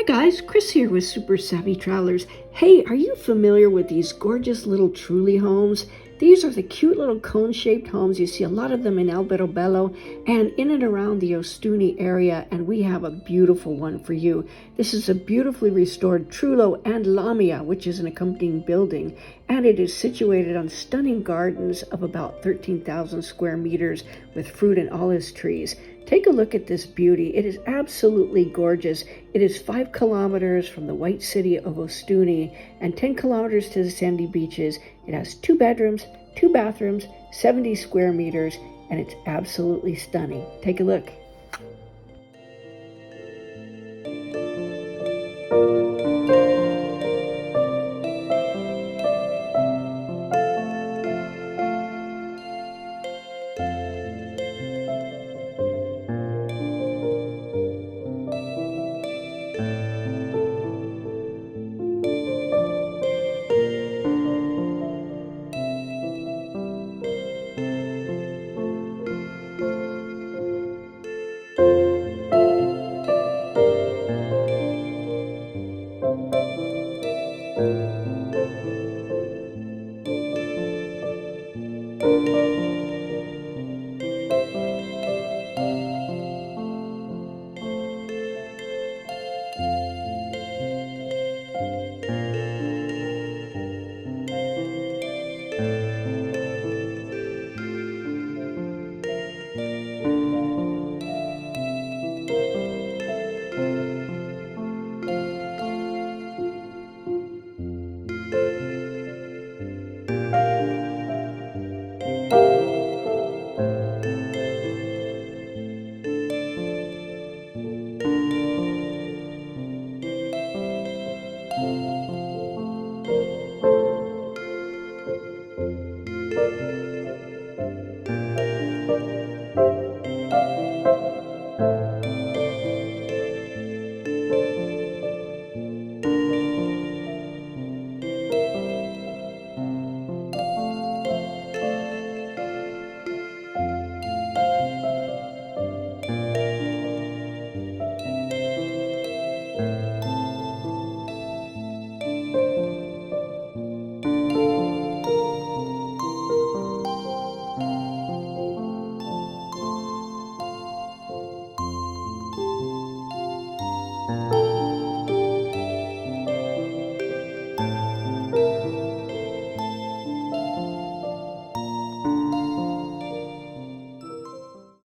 guys, Chris here with Super Savvy Travelers. Hey, are you familiar with these gorgeous little trulli homes? These are the cute little cone-shaped homes. You see a lot of them in Alberobello and in and around the Ostuni area, and we have a beautiful one for you. This is a beautifully restored Trullo and Lamia, which is an accompanying building, and it is situated on stunning gardens of about 13,000 square meters with fruit and olive trees. Take a look at this beauty. It is absolutely gorgeous. It is 5 kilometers from the white city of Ostuni and 10 kilometers to the sandy beaches. It has 2 bedrooms, 2 bathrooms, 70 square meters, and it's absolutely stunning. Take a look.